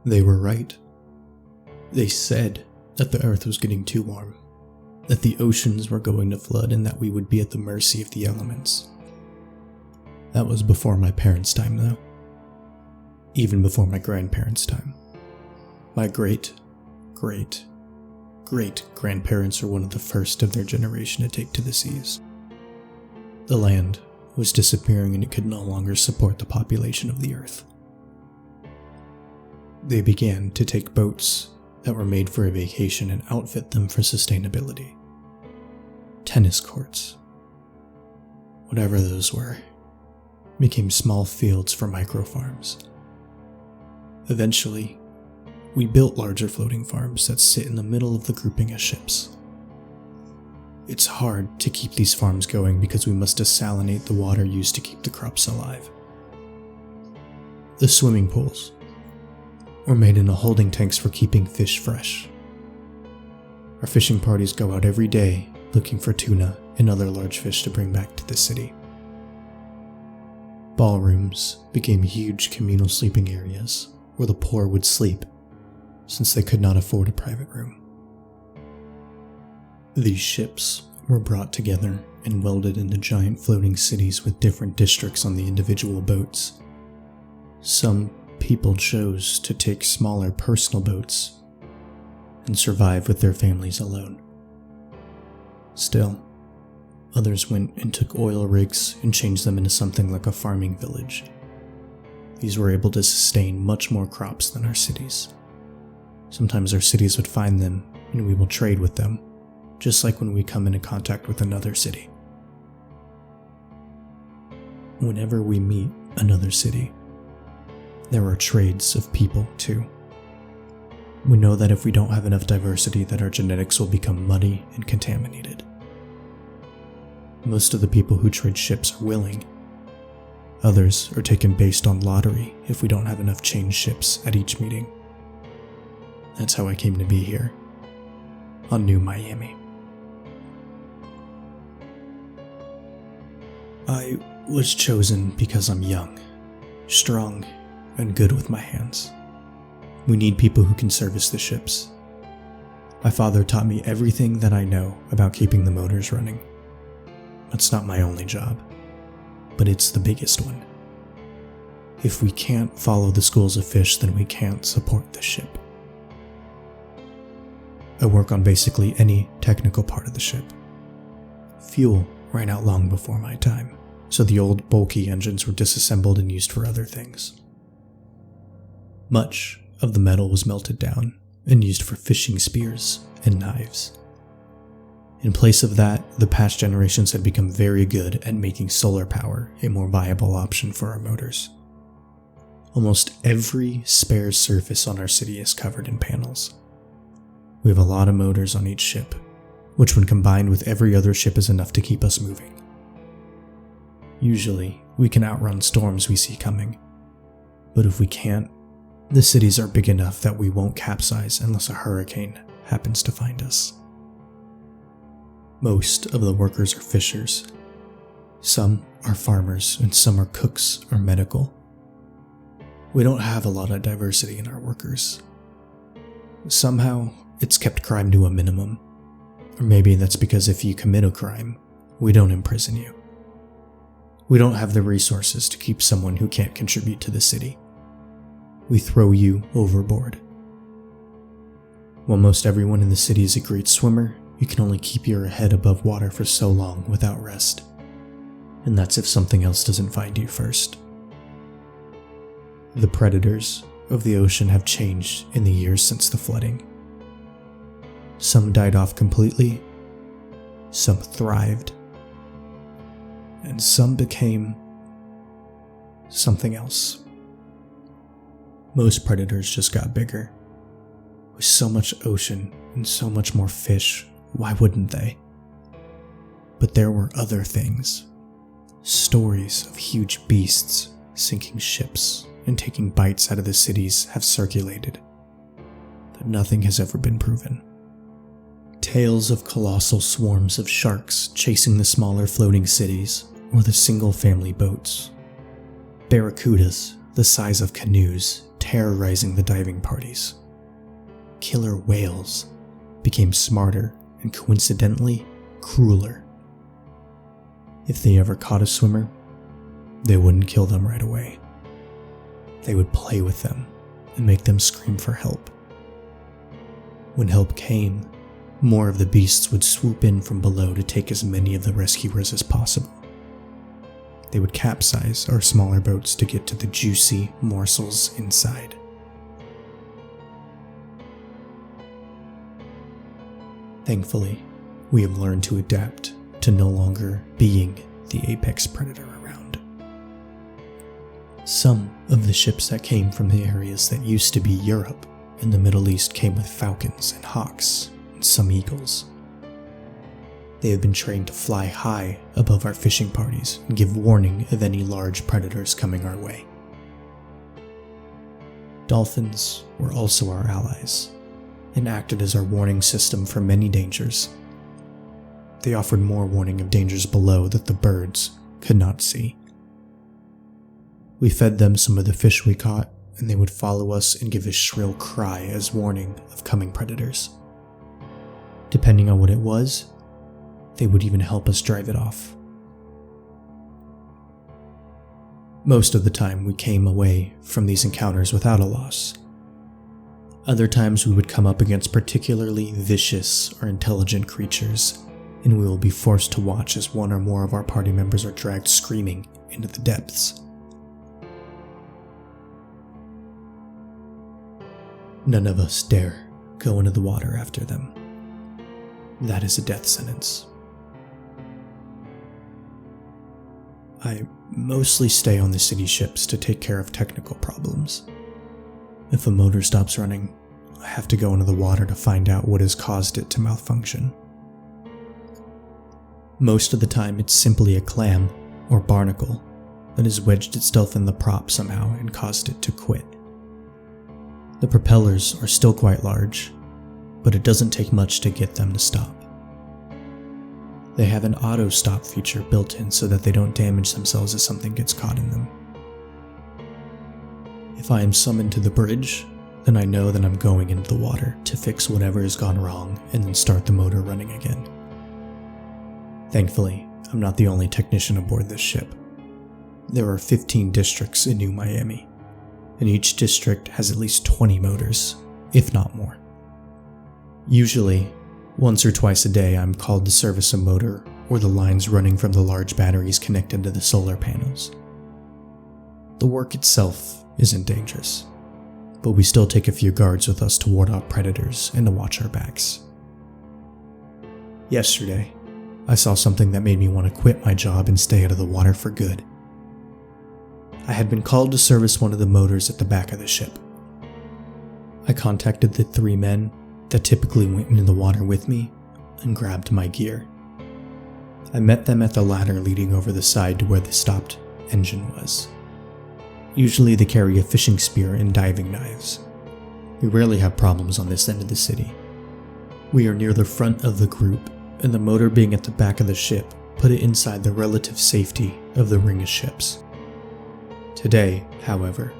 They were right. They said that the Earth was getting too warm, that the oceans were going to flood, and that we would be at the mercy of the elements. That was before my parents' time, though. Even before my grandparents' time. My great-great-great-grandparents were one of the first of their generation to take to the seas. The land was disappearing and it could no longer support the population of the Earth. They began to take boats that were made for a vacation and outfit them for sustainability. Tennis courts, whatever those were, became small fields for micro-farms. Eventually, we built larger floating farms that sit in the middle of the grouping of ships. It's hard to keep these farms going because we must desalinate the water used to keep the crops alive. The swimming pools were made into holding tanks for keeping fish fresh. Our fishing parties go out every day looking for tuna and other large fish to bring back to the city. Ballrooms became huge communal sleeping areas where the poor would sleep since they could not afford a private room. These ships were brought together and welded into giant floating cities with different districts on the individual boats. Some people chose to take smaller personal boats and survive with their families alone. Still, others went and took oil rigs and changed them into something like a farming village. These were able to sustain much more crops than our cities. Sometimes our cities would find them and we will trade with them, just like when we come into contact with another city. Whenever we meet another city, there are trades of people too. We know that if we don't have enough diversity, that our genetics will become muddy and contaminated. Most of the people who trade ships are willing. Others are taken based on lottery if we don't have enough changed ships at each meeting. That's how I came to be here, on New Miami. I was chosen because I'm young, strong, and good with my hands. We need people who can service the ships. My father taught me everything that I know about keeping the motors running. That's not my only job, but it's the biggest one. If we can't follow the schools of fish, then we can't support the ship. I work on basically any technical part of the ship. Fuel ran out long before my time, so the old bulky engines were disassembled and used for other things. Much of the metal was melted down and used for fishing spears and knives. In place of that, the past generations had become very good at making solar power a more viable option for our motors. Almost every spare surface on our city is covered in panels. We have a lot of motors on each ship, which when combined with every other ship is enough to keep us moving. Usually, we can outrun storms we see coming, but if we can't, the cities are big enough that we won't capsize unless a hurricane happens to find us. Most of the workers are fishers. Some are farmers and some are cooks or medical. We don't have a lot of diversity in our workers. Somehow, it's kept crime to a minimum. Or maybe that's because if you commit a crime, we don't imprison you. We don't have the resources to keep someone who can't contribute to the city. We throw you overboard. While most everyone in the city is a great swimmer, you can only keep your head above water for so long without rest. And that's if something else doesn't find you first. The predators of the ocean have changed in the years since the flooding. Some died off completely, some thrived, and some became something else. Most predators just got bigger. With so much ocean and so much more fish, why wouldn't they? But there were other things. Stories of huge beasts sinking ships and taking bites out of the cities have circulated, but nothing has ever been proven. Tales of colossal swarms of sharks chasing the smaller floating cities or the single-family boats. Barracudas, the size of canoes, terrorizing the diving parties. Killer whales became smarter and coincidentally crueler. If they ever caught a swimmer, they wouldn't kill them right away. They would play with them and make them scream for help. When help came, more of the beasts would swoop in from below to take as many of the rescuers as possible. They would capsize our smaller boats to get to the juicy morsels inside. Thankfully, we have learned to adapt to no longer being the apex predator around. Some of the ships that came from the areas that used to be Europe and the Middle East came with falcons and hawks and some eagles. They have been trained to fly high above our fishing parties and give warning of any large predators coming our way. Dolphins were also our allies and acted as our warning system for many dangers. They offered more warning of dangers below that the birds could not see. We fed them some of the fish we caught, and they would follow us and give a shrill cry as warning of coming predators. Depending on what it was, they would even help us drive it off. Most of the time we came away from these encounters without a loss. Other times we would come up against particularly vicious or intelligent creatures, and we will be forced to watch as one or more of our party members are dragged screaming into the depths. None of us dare go into the water after them. That is a death sentence. I mostly stay on the city ships to take care of technical problems. If a motor stops running, I have to go into the water to find out what has caused it to malfunction. Most of the time it's simply a clam or barnacle that has wedged itself in the prop somehow and caused it to quit. The propellers are still quite large, but it doesn't take much to get them to stop. They have an auto stop feature built in so that they don't damage themselves if something gets caught in them. If I am summoned to the bridge, then I know that I'm going into the water to fix whatever has gone wrong and then start the motor running again. Thankfully, I'm not the only technician aboard this ship. There are 15 districts in New Miami, and each district has at least 20 motors, if not more. Usually, once or twice a day I'm called to service a motor or the lines running from the large batteries connected to the solar panels. The work itself isn't dangerous, but we still take a few guards with us to ward off predators and to watch our backs. Yesterday, I saw something that made me want to quit my job and stay out of the water for good. I had been called to service one of the motors at the back of the ship. I contacted the 3 men that typically went into the water with me and grabbed my gear. I met them at the ladder leading over the side to where the stopped engine was. Usually they carry a fishing spear and diving knives. We rarely have problems on this end of the city. We are near the front of the group, and the motor being at the back of the ship put it inside the relative safety of the ring of ships. Today, however,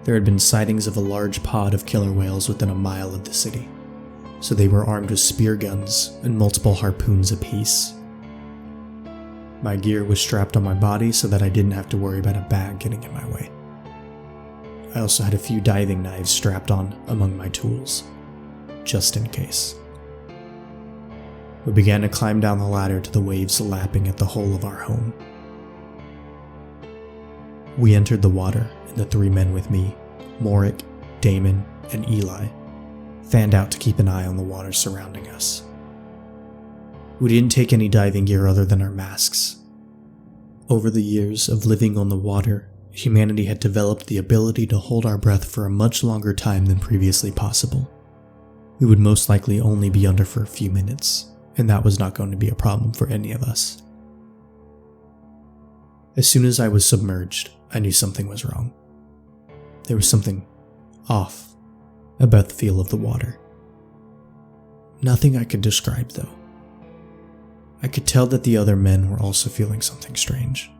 there had been sightings of a large pod of killer whales within a mile of the city, so they were armed with spear guns and multiple harpoons apiece. My gear was strapped on my body so that I didn't have to worry about a bag getting in my way. I also had a few diving knives strapped on among my tools, just in case. We began to climb down the ladder to the waves lapping at the hull of our home. We entered the water, and the 3 men with me, Morik, Damon, and Eli, fanned out to keep an eye on the water surrounding us. We didn't take any diving gear other than our masks. Over the years of living on the water, humanity had developed the ability to hold our breath for a much longer time than previously possible. We would most likely only be under for a few minutes, and that was not going to be a problem for any of us. As soon as I was submerged, I knew something was wrong. There was something off about the feel of the water. Nothing I could describe, though. I could tell that the other men were also feeling something strange.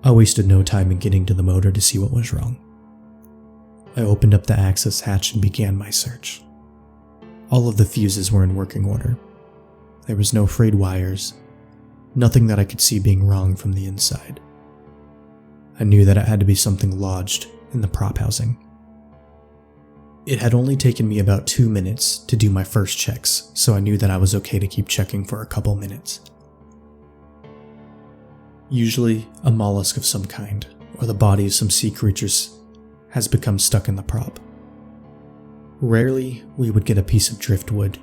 I wasted no time in getting to the motor to see what was wrong. I opened up the access hatch and began my search. All of the fuses were in working order. There was no frayed wires, nothing that I could see being wrong from the inside. I knew that it had to be something lodged in the prop housing. It had only taken me about 2 minutes to do my first checks, so I knew that I was okay to keep checking for a couple minutes. Usually, a mollusk of some kind, or the body of some sea creatures, has become stuck in the prop. Rarely, we would get a piece of driftwood,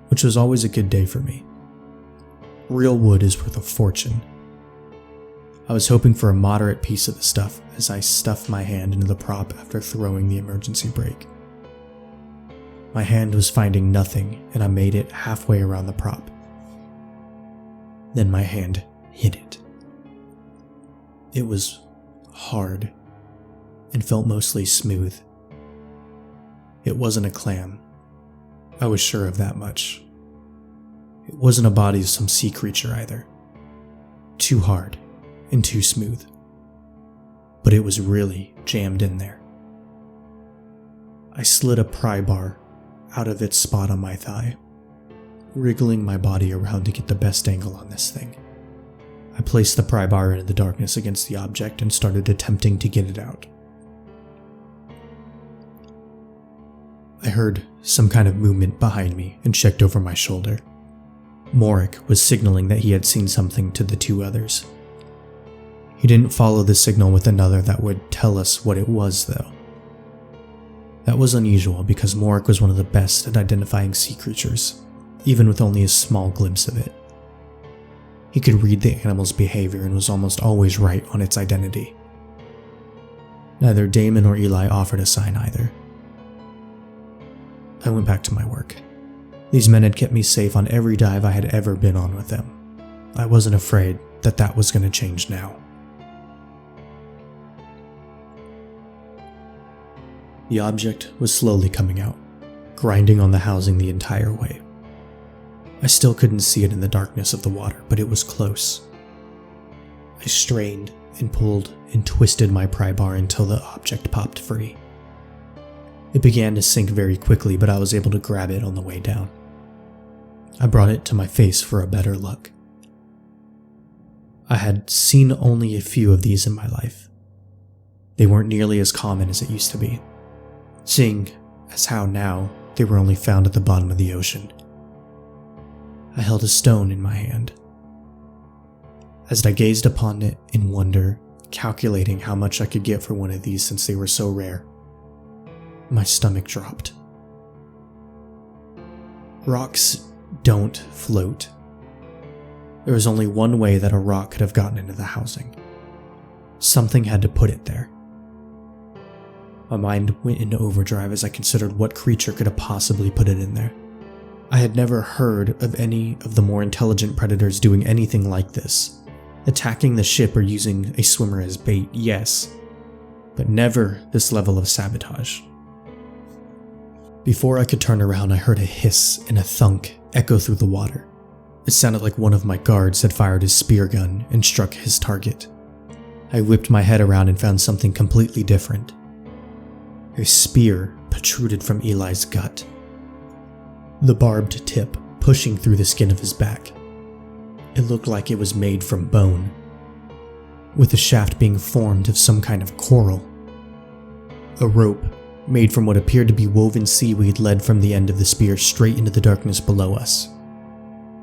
which was always a good day for me. Real wood is worth a fortune. I was hoping for a moderate piece of the stuff as I stuffed my hand into the prop after throwing the emergency brake. My hand was finding nothing, and I made it halfway around the prop. Then my hand hit it. It was hard and felt mostly smooth. It wasn't a clam. I was sure of that much. It wasn't a body of some sea creature either. Too hard and too smooth. But it was really jammed in there. I slid a pry bar out of its spot on my thigh, wriggling my body around to get the best angle on this thing. I placed the pry bar into the darkness against the object and started attempting to get it out. I heard some kind of movement behind me and checked over my shoulder. Morik was signaling that he had seen something to the two others. He didn't follow the signal with another that would tell us what it was, though. That was unusual because Morik was one of the best at identifying sea creatures, even with only a small glimpse of it. He could read the animal's behavior and was almost always right on its identity. Neither Damon or Eli offered a sign either. I went back to my work. These men had kept me safe on every dive I had ever been on with them. I wasn't afraid that that was going to change now. The object was slowly coming out, grinding on the housing the entire way. I still couldn't see it in the darkness of the water, but it was close. I strained and pulled and twisted my pry bar until the object popped free. It began to sink very quickly, but I was able to grab it on the way down. I brought it to my face for a better look. I had seen only a few of these in my life. They weren't nearly as common as it used to be, seeing as how now they were only found at the bottom of the ocean. I held a stone in my hand. As I gazed upon it in wonder, calculating how much I could get for one of these since they were so rare, my stomach dropped. Rocks don't float. There was only one way that a rock could have gotten into the housing. Something had to put it there. My mind went into overdrive as I considered what creature could have possibly put it in there. I had never heard of any of the more intelligent predators doing anything like this. Attacking the ship or using a swimmer as bait, yes, but never this level of sabotage. Before I could turn around, I heard a hiss and a thunk echo through the water. It sounded like one of my guards had fired his spear gun and struck his target. I whipped my head around and found something completely different. A spear protruded from Eli's gut, the barbed tip pushing through the skin of his back. It looked like it was made from bone, with the shaft being formed of some kind of coral. A rope made from what appeared to be woven seaweed led from the end of the spear straight into the darkness below us.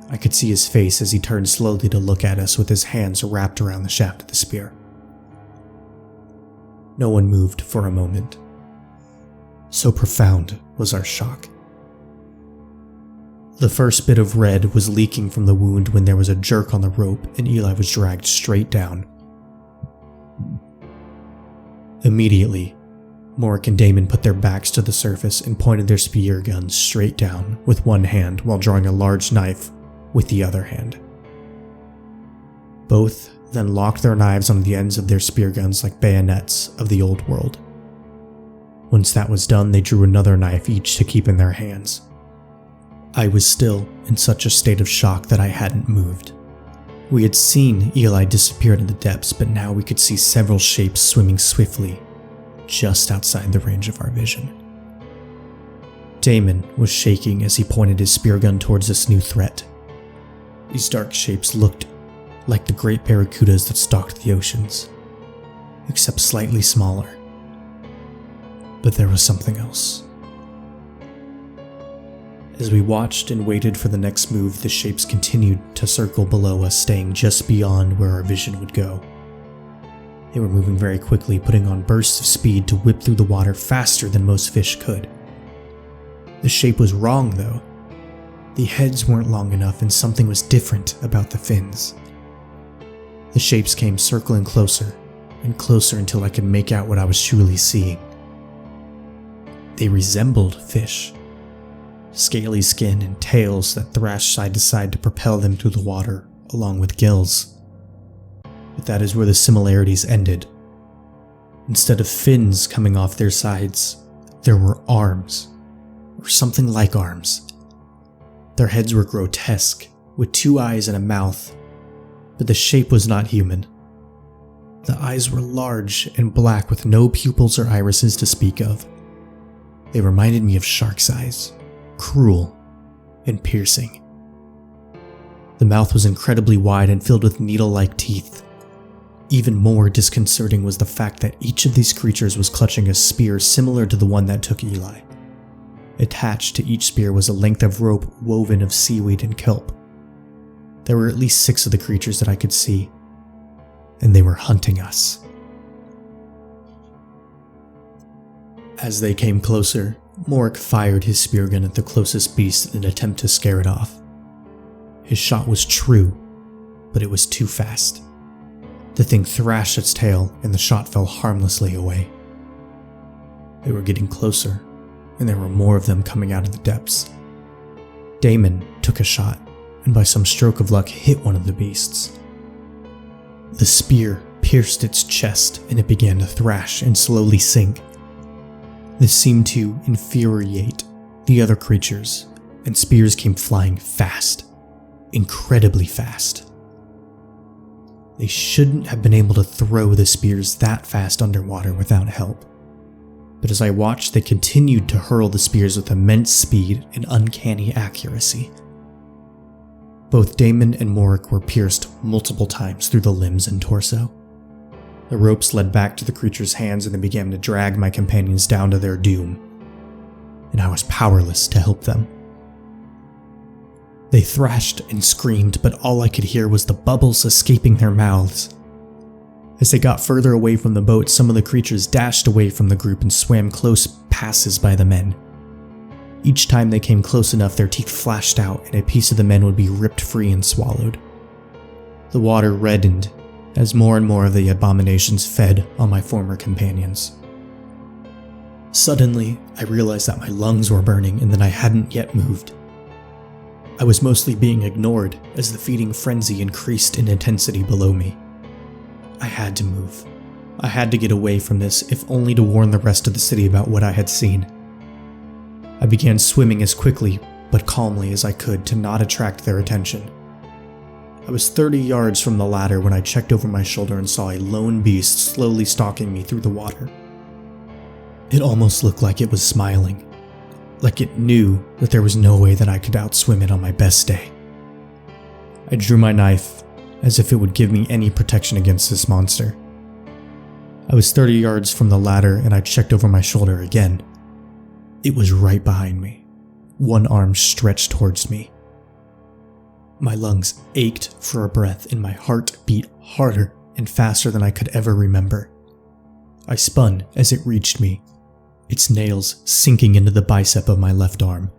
I could see his face as he turned slowly to look at us with his hands wrapped around the shaft of the spear. No one moved for a moment. So profound was our shock. The first bit of red was leaking from the wound when there was a jerk on the rope and Eli was dragged straight down. Immediately, Morik and Damon put their backs to the surface and pointed their spear guns straight down with one hand while drawing a large knife with the other hand. Both then locked their knives on the ends of their spear guns like bayonets of the old world. Once that was done, they drew another knife each to keep in their hands. I was still in such a state of shock that I hadn't moved. We had seen Eli disappear into the depths, but now we could see several shapes swimming swiftly just outside the range of our vision. Damon was shaking as he pointed his spear gun towards this new threat. These dark shapes looked like the great barracudas that stalked the oceans, except slightly smaller. But there was something else. As we watched and waited for the next move, the shapes continued to circle below us, staying just beyond where our vision would go. They were moving very quickly, putting on bursts of speed to whip through the water faster than most fish could. The shape was wrong, though. The heads weren't long enough, and something was different about the fins. The shapes came circling closer and closer until I could make out what I was truly seeing. They resembled fish. Scaly skin and tails that thrashed side to side to propel them through the water, along with gills. But that is where the similarities ended. Instead of fins coming off their sides, there were arms, or something like arms. Their heads were grotesque, with 2 eyes and a mouth, but the shape was not human. The eyes were large and black with no pupils or irises to speak of. They reminded me of shark's eyes. Cruel and piercing. The mouth was incredibly wide and filled with needle-like teeth. Even more disconcerting was the fact that each of these creatures was clutching a spear similar to the one that took Eli. Attached to each spear was a length of rope woven of seaweed and kelp. There were at least 6 of the creatures that I could see, and they were hunting us. As they came closer, Morik fired his spear gun at the closest beast in an attempt to scare it off. His shot was true, but it was too fast. The thing thrashed its tail, and the shot fell harmlessly away. They were getting closer, and there were more of them coming out of the depths. Damon took a shot, and by some stroke of luck hit one of the beasts. The spear pierced its chest, and it began to thrash and slowly sink. This seemed to infuriate the other creatures, and spears came flying fast, incredibly fast. They shouldn't have been able to throw the spears that fast underwater without help, but as I watched, they continued to hurl the spears with immense speed and uncanny accuracy. Both Damon and Morik were pierced multiple times through the limbs and torso. The ropes led back to the creature's hands and they began to drag my companions down to their doom, and I was powerless to help them. They thrashed and screamed, but all I could hear was the bubbles escaping their mouths. As they got further away from the boat, some of the creatures dashed away from the group and swam close passes by the men. Each time they came close enough, their teeth flashed out and a piece of the men would be ripped free and swallowed. The water reddened as more and more of the abominations fed on my former companions. Suddenly, I realized that my lungs were burning and that I hadn't yet moved. I was mostly being ignored as the feeding frenzy increased in intensity below me. I had to move. I had to get away from this, if only to warn the rest of the city about what I had seen. I began swimming as quickly but calmly as I could to not attract their attention. I was 30 yards from the ladder when I checked over my shoulder and saw a lone beast slowly stalking me through the water. It almost looked like it was smiling, like it knew that there was no way that I could outswim it on my best day. I drew my knife as if it would give me any protection against this monster. I was 30 yards from the ladder and I checked over my shoulder again. It was right behind me, one arm stretched towards me. My lungs ached for a breath and my heart beat harder and faster than I could ever remember. I spun as it reached me, its nails sinking into the bicep of my left arm.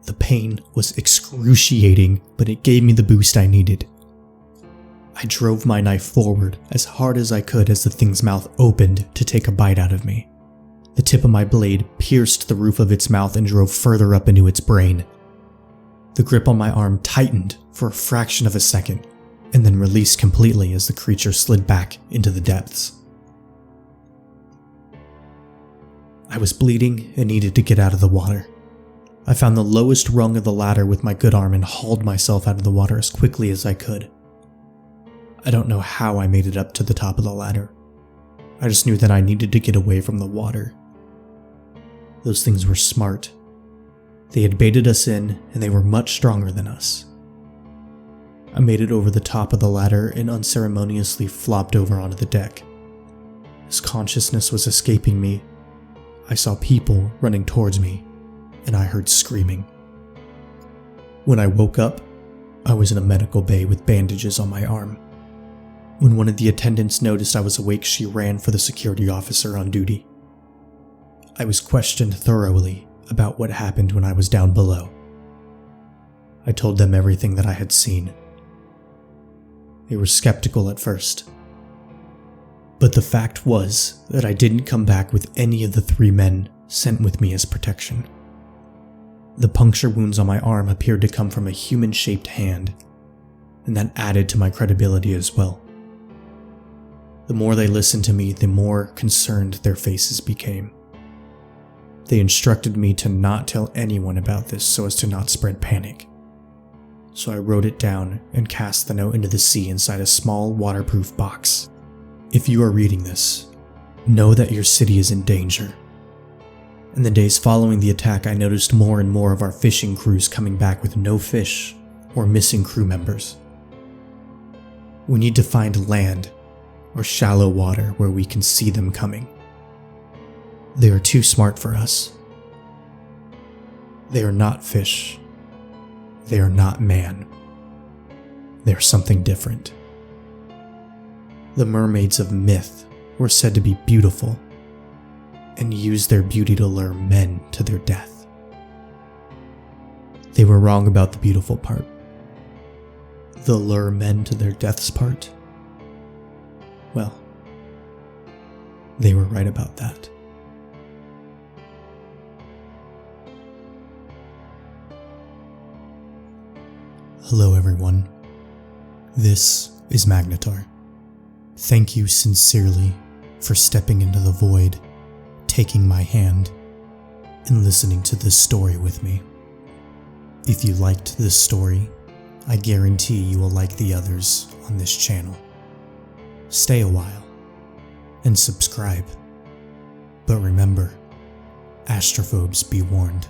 The pain was excruciating, but it gave me the boost I needed. I drove my knife forward as hard as I could as the thing's mouth opened to take a bite out of me. The tip of my blade pierced the roof of its mouth and drove further up into its brain. The grip on my arm tightened for a fraction of a second, and then released completely as the creature slid back into the depths. I was bleeding and needed to get out of the water. I found the lowest rung of the ladder with my good arm and hauled myself out of the water as quickly as I could. I don't know how I made it up to the top of the ladder. I just knew that I needed to get away from the water. Those things were smart. They had baited us in, and they were much stronger than us. I made it over the top of the ladder and unceremoniously flopped over onto the deck. As consciousness was escaping me, I saw people running towards me, and I heard screaming. When I woke up, I was in a medical bay with bandages on my arm. When one of the attendants noticed I was awake, she ran for the security officer on duty. I was questioned thoroughly about what happened when I was down below. I told them everything that I had seen. They were skeptical at first. But the fact was that I didn't come back with any of the 3 men sent with me as protection. The puncture wounds on my arm appeared to come from a human-shaped hand, and that added to my credibility as well. The more they listened to me, the more concerned their faces became. They instructed me to not tell anyone about this so as to not spread panic. So I wrote it down and cast the note into the sea inside a small waterproof box. If you are reading this, know that your city is in danger. In the days following the attack, I noticed more and more of our fishing crews coming back with no fish or missing crew members. We need to find land or shallow water where we can see them coming. They are too smart for us. They are not fish. They are not man. They are something different. The mermaids of myth were said to be beautiful and used their beauty to lure men to their death. They were wrong about the beautiful part. The lure men to their deaths part? Well, they were right about that. Hello everyone, this is Magnetar. Thank you sincerely for stepping into the void, taking my hand, and listening to this story with me. If you liked this story, I guarantee you will like the others on this channel. Stay a while and subscribe. But remember, Astrophobes be warned.